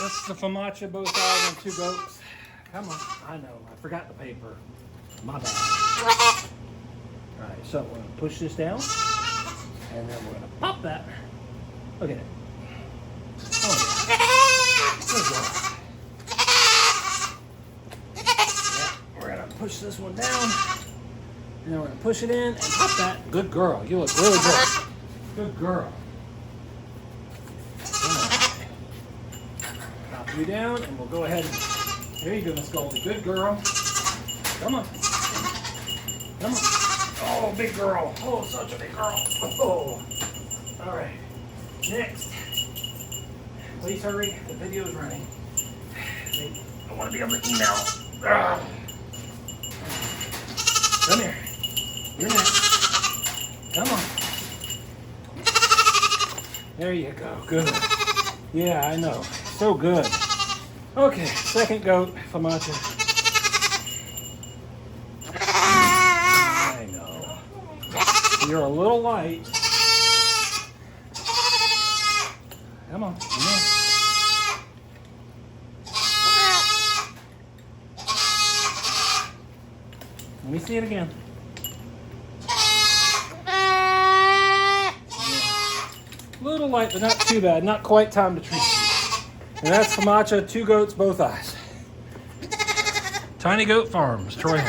this is the Famacha, both eyes on 2 goats. Come on. I know. I forgot the paper. My bad. All right, so we're going to push this down. And then we're going to pop that. Look at it. Oh, yeah. Good girl. Yeah, we're going to push this one down. And then we're going to push it in and pop that. Good girl. You look really good. Good girl. Pop you down, and we'll go ahead and... There you go, Miss Goldie. Good girl. Come on. Come on. Oh, big girl. Oh, such a big girl. Oh. All right. Next. Please hurry. The video is running. I want to be able to email. Come here. You're next. Come on. There you go. Good. Yeah, I know. So good. Okay, second goat, Famacha. I know. You're a little light. Come on. Come on. Let me see it again. Little light, but not too bad. Not quite time to treat you. And that's Famacha, 2 goats, both eyes. Tiny Goat Farms, Troy.